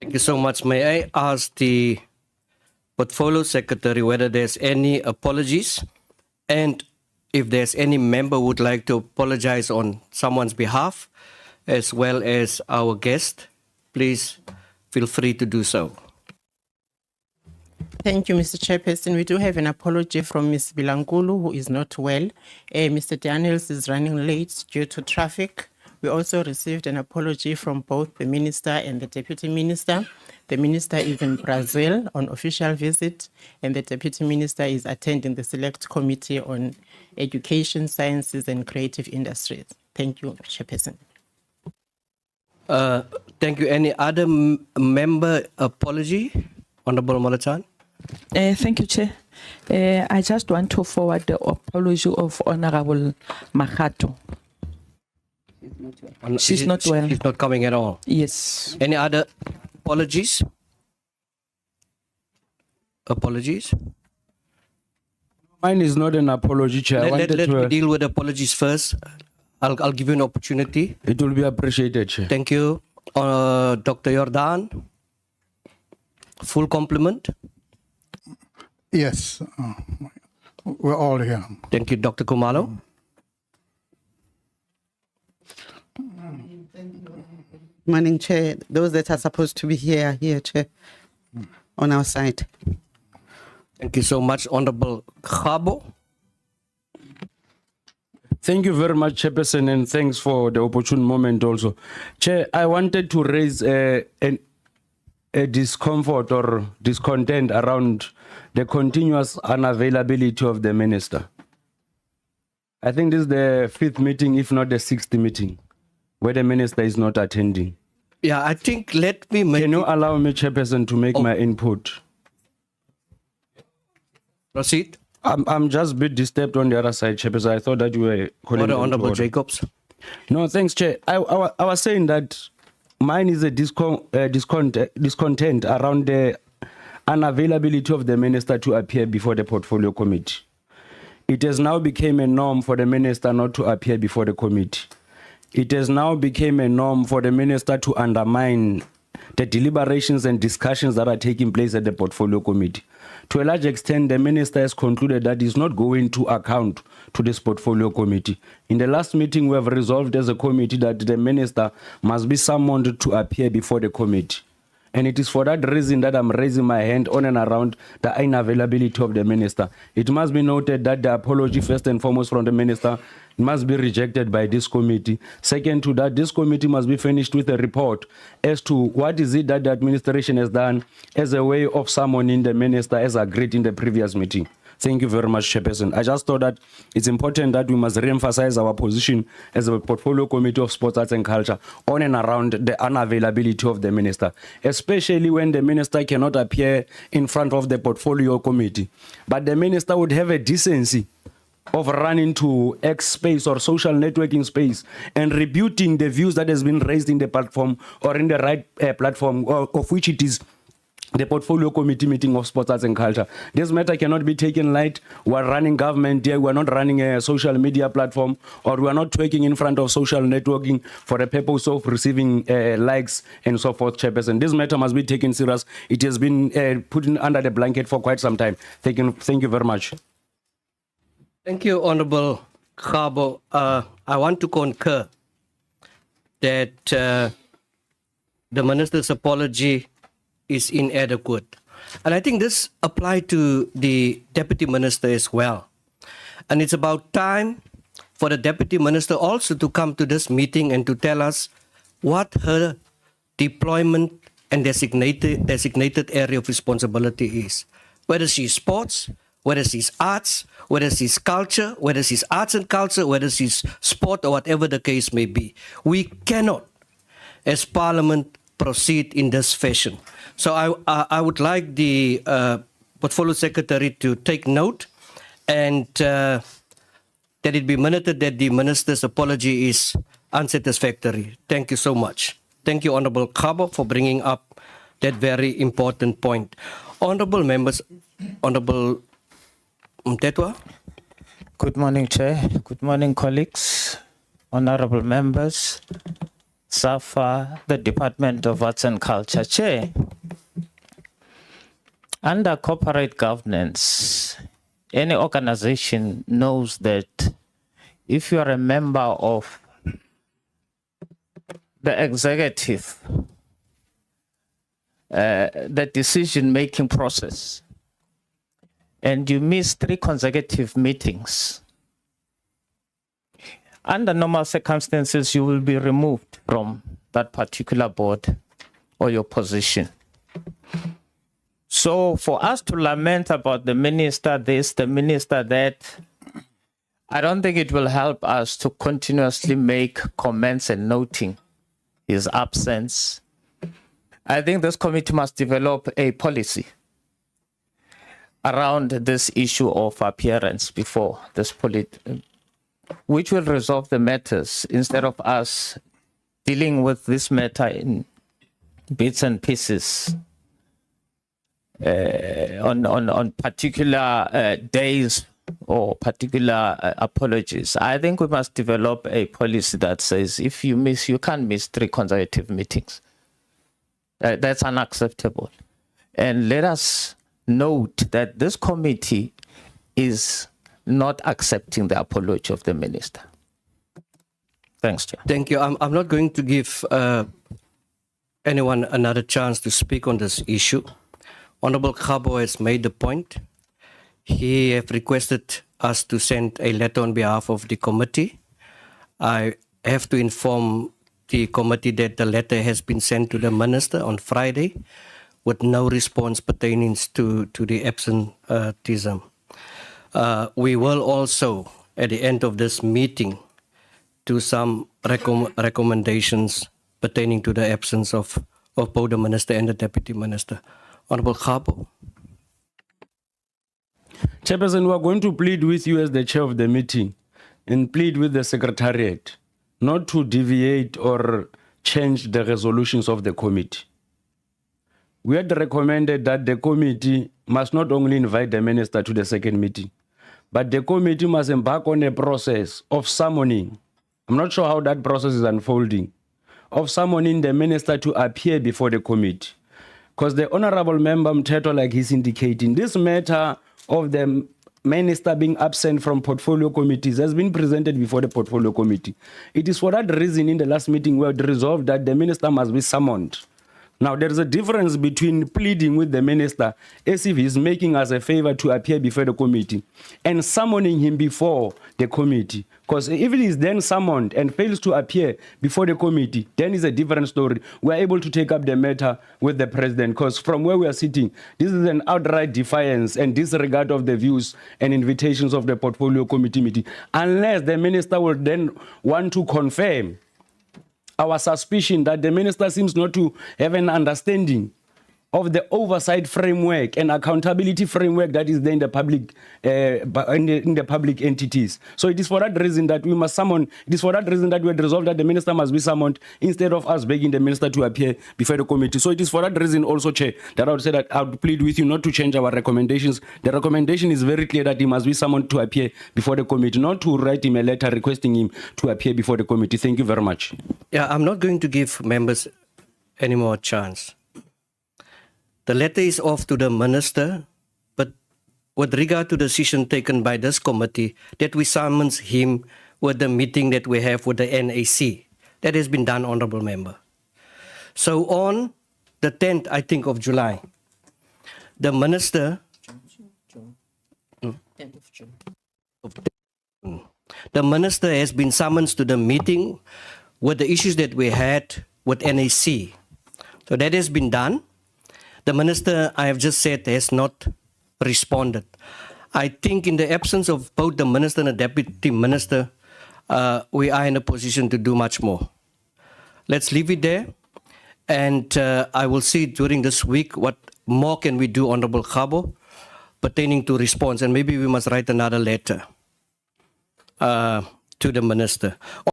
Thank you so much. May I ask the Portfolio Secretary whether there's any apologies, and if there's any member who would like to apologize on someone's behalf, as well as our guest, please feel free to do so. Thank you, Mr. Chairperson. We do have an apology from Ms. Bilankulu, who is not well. Mr. Daniels is running late due to traffic. We also received an apology from both the Minister and the Deputy Minister. The Minister is in Brazil on official visit, and the Deputy Minister is attending the Select Committee on Education, Sciences and Creative Industries. Thank you, Chairperson. Thank you. Any other member apology? Honorable Molatan? Thank you, Chair. I just want to forward the apology of Honorable Makgato. She's not well. She's not coming at all. Yes. Any other apologies? Apologies? Mine is not an apology, Chair. Let me deal with apologies first. I'll give you an opportunity. It will be appreciated, Chair. Thank you. Dr. Jordan? Full compliment? Yes, we're all here. Thank you, Dr. Kumalo. Morning, Chair. Those that are supposed to be here are here, Chair, on our side. Thank you so much, Honorable Kgabo. Thank you very much, Chairperson, and thanks for the opportune moment also. Chair, I wanted to raise a discomfort or discontent around the continuous unavailability of the Minister. I think this is the 5th meeting, if not the 6th meeting, where the Minister is not attending. Yeah, I think let me make... Can you allow me, Chairperson, to make my input? Proceed. I'm just a bit disturbed on the other side, Chairperson. I thought that you were calling Honorable Jacobs. No, thanks, Chair. I was saying that mine is a discontent around the unavailability of the Minister to appear before the Portfolio Committee. It has now become a norm for the Minister not to appear before the committee. It has now become a norm for the Minister to undermine the deliberations and discussions that are taking place at the Portfolio Committee. To a large extent, the Minister has concluded that he's not going to account to this Portfolio Committee. In the last meeting, we have resolved as a committee that the Minister must be summoned to appear before the committee. And it is for that reason that I'm raising my hand on and around the unavailability of the Minister. It must be noted that the apology, first and foremost, from the Minister must be rejected by this committee. Second to that, this committee must be finished with a report as to what is it that the administration has done as a way of summoning the Minister as agreed in the previous meeting. Thank you very much, Chairperson. I just thought that it's important that we must re-emphasize our position as a Portfolio Committee of Sports, Arts and Culture on and around the unavailability of the Minister, especially when the Minister cannot appear in front of the Portfolio Committee. But the Minister would have a decency of running to X space or social networking space and rebuting the views that has been raised in the platform or in the right platform of which it is the Portfolio Committee meeting of Sports, Arts and Culture. This matter cannot be taken light. We're running government here. We're not running a social media platform, or we're not twerking in front of social networking for the purpose of receiving likes and so forth, Chairperson. This matter must be taken serious. It has been put under the blanket for quite some time. Thank you very much. Thank you, Honorable Kgabo. I want to concur that the Minister's apology is inadequate. And I think this applies to the Deputy Minister as well. And it's about time for the Deputy Minister also to come to this meeting and to tell us what her deployment and designated area of responsibility is. Whether she's sports, whether she's arts, whether she's culture, whether she's arts and culture, whether she's sport or whatever the case may be. We cannot, as Parliament, proceed in this fashion. So I would like the Portfolio Secretary to take note and that it be minuted that the Minister's apology is unsatisfactory. Thank you so much. Thank you, Honorable Kgabo, for bringing up that very important point. Honorable members, Honorable Mtetwa. Good morning, Chair. Good morning, colleagues, honorable members. SAFA, the Department of Arts and Culture. Chair, under corporate governance, any organization knows that if you are a member of the executive, the decision-making process, and you miss 3 consecutive meetings, under normal circumstances, you will be removed from that particular board or your position. So for us to lament about the minister this, the minister that, I don't think it will help us to continuously make comments and noting his absence. I think this committee must develop a policy around this issue of appearance before this which will resolve the matters instead of us dealing with this matter in bits and pieces on particular days or particular apologies. I think we must develop a policy that says if you miss, you can't miss 3 consecutive meetings. That's unacceptable. And let us note that this committee is not accepting the apology of the minister. Thanks, Chair. Thank you. I'm not going to give anyone another chance to speak on this issue. Honorable Kgabo has made the point. He have requested us to send a letter on behalf of the committee. I have to inform the committee that the letter has been sent to the minister on Friday with no response pertaining to the absenteeism. We will also, at the end of this meeting, do some recommendations pertaining to the absence of both the minister and the deputy minister. Honorable Kgabo. Chairperson, we are going to plead with you as the chair of the meeting and plead with the secretariat not to deviate or change the resolutions of the committee. We had recommended that the committee must not only invite the minister to the second meeting, but the committee must embark on a process of summoning. I'm not sure how that process is unfolding, of summoning the minister to appear before the committee. Because the honorable member Mteto, like he's indicating, this matter of the minister being absent from portfolio committees has been presented before the portfolio committee. It is for that reason in the last meeting we had resolved that the minister must be summoned. Now, there is a difference between pleading with the minister as if he's making us a favor to appear before the committee and summoning him before the committee. Because if it is then summoned and fails to appear before the committee, then it's a different story. We are able to take up the matter with the president because from where we are sitting, this is an outright defiance and disregard of the views and invitations of the portfolio committee meeting. Unless the minister will then want to confirm our suspicion that the minister seems not to have an understanding of the oversight framework and accountability framework that is there in the public in the public entities. So it is for that reason that we must summon. It is for that reason that we had resolved that the minister must be summoned instead of us begging the minister to appear before the committee. So it is for that reason also, Chair, that I would say that I would plead with you not to change our recommendations. The recommendation is very clear that he must be summoned to appear before the committee, not to write him a letter requesting him to appear before the committee. Thank you very much. Yeah, I'm not going to give members any more chance. The letter is off to the minister, but with regard to the decision taken by this committee that we summons him with the meeting that we have with the NAC, that has been done, honorable member. So on the 10th, I think, of July, the minister, the minister has been summoned to the meeting with the issues that we had with NAC. So that has been done. The minister, I have just said, has not responded. I think in the absence of both the minister and the deputy minister, we are in a position to do much more. Let's leave it there. And I will see during this week what more can we do, Honorable Kgabo, pertaining to response. And maybe we must write another letter to the minister.